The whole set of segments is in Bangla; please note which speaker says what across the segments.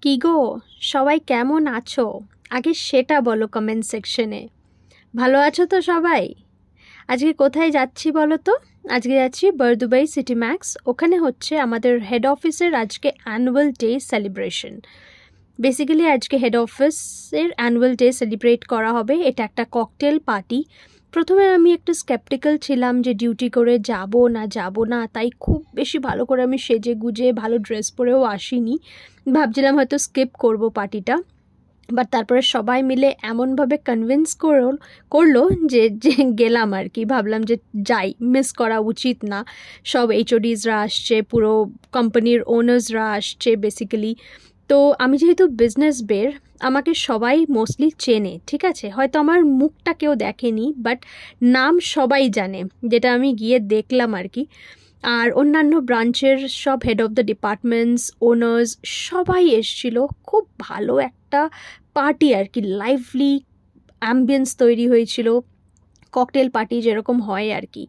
Speaker 1: কি গো, সবাই কেমন আছো? আগে সেটা বলো কমেন্ট সেকশনে। ভালো আছো তো সবাই? আজকে কোথায় যাচ্ছি বলো তো? আজকে যাচ্ছি বারদুবাই সিটি ম্যাক্স। ওখানে হচ্ছে আমাদের হেড অফিসের আজকে অ্যানুয়াল ডে সেলিব্রেশন। বেসিক্যালি আজকে হেড অফিসের অ্যানুয়াল ডে সেলিব্রেট করা হবে। এটা একটা ককটেল পার্টি। প্রথমে আমি একটু স্কেপটিক্যাল ছিলাম যে ডিউটি করে যাব না, তাই খুব বেশি ভালো করে আমি সেজে গুজে ভালো ড্রেস পরেও আসিনি। ভাবছিলাম হয়তো স্কিপ করব পার্টিটা, বাট তারপরে সবাই মিলে এমনভাবে কনভিন্স করলো যে যে গেলাম আর কি। ভাবলাম যে যাই, মিস করা উচিত না। সব এইচওডিসরা আসছে, পুরো কোম্পানির ওনার্সরা আসছে বেসিক্যালি। তো আমি যেহেতু বিজনেস বের, আমাকে সবাই মোস্টলি চেনে, ঠিক আছে? হয়তো আমার মুখটা কেউ দেখেনি, বাট নাম সবাই জানে, যেটা আমি গিয়ে দেখলাম আর কি। আর অন্যান্য ব্রাঞ্চের সব head of the departments, owners সবাই এসছিল। খুব ভালো একটা পার্টি আর কি, লাইভলি অ্যাম্বিয়েন্স তৈরি হয়েছিল, ককটেল পার্টি যেরকম হয় আর কি।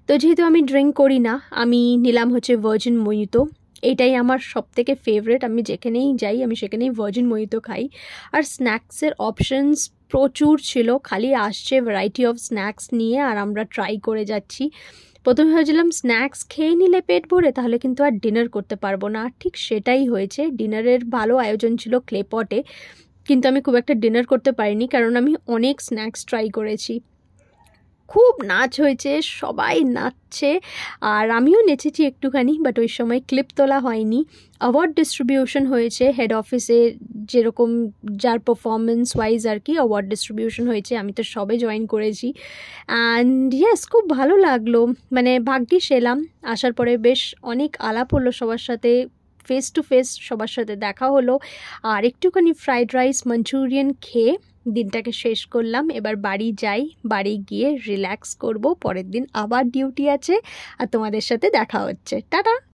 Speaker 1: তো যেহেতু আমি ড্রিঙ্ক করি না, আমি নিলাম হচ্ছে ভার্জিন মোহিতো। এইটাই আমার সব থেকে ফেভারেট। আমি যেখানেই যাই আমি সেখানেই ভার্জিন মোহিতো খাই। আর স্ন্যাক্সের অপশনস প্রচুর ছিল, খালি আসছে ভ্যারাইটি অফ স্ন্যাক্স নিয়ে আর আমরা ট্রাই করে যাচ্ছি। প্রথমে ভেবেছিলাম স্ন্যাক্স খেয়ে নিলে পেট ভরে তাহলে কিন্তু আর ডিনার করতে পারবো না, ঠিক সেটাই হয়েছে। ডিনারের ভালো আয়োজন ছিল ক্লে পটে, কিন্তু আমি খুব একটা ডিনার করতে পারিনি কারণ আমি অনেক স্ন্যাক্স ট্রাই করেছি। খুব নাচ হয়েছে, সবাই নাচছে আর আমিও নেচেছি একটুখানি, বাট ওই সময় ক্লিপ তোলা হয়নি। অ্যাওয়ার্ড ডিস্ট্রিবিউশন হয়েছে হেড অফিসে, যেরকম যার পারফরমেন্স ওয়াইজ আর কি অ্যাওয়ার্ড ডিস্ট্রিবিউশন হয়েছে। আমি তো সবে জয়েন করেছি অ্যান্ড ইয়েস, খুব ভালো লাগলো। মানে ভাগ্যিস এলাম, আসার পরে বেশ অনেক আলাপ হলো সবার সাথে, ফেস টু ফেস সবার সাথে দেখা হলো। আর একটুখানি ফ্রাইড রাইস মাঞ্চুরিয়ান খেয়ে দিনটাকে শেষ করলাম। এবার বাড়ি যাই, বাড়ি গিয়ে রিল্যাক্স করব। পরের দিন আবার ডিউটি আছে আর তোমাদের সাথে দেখা হচ্ছে। টাটা।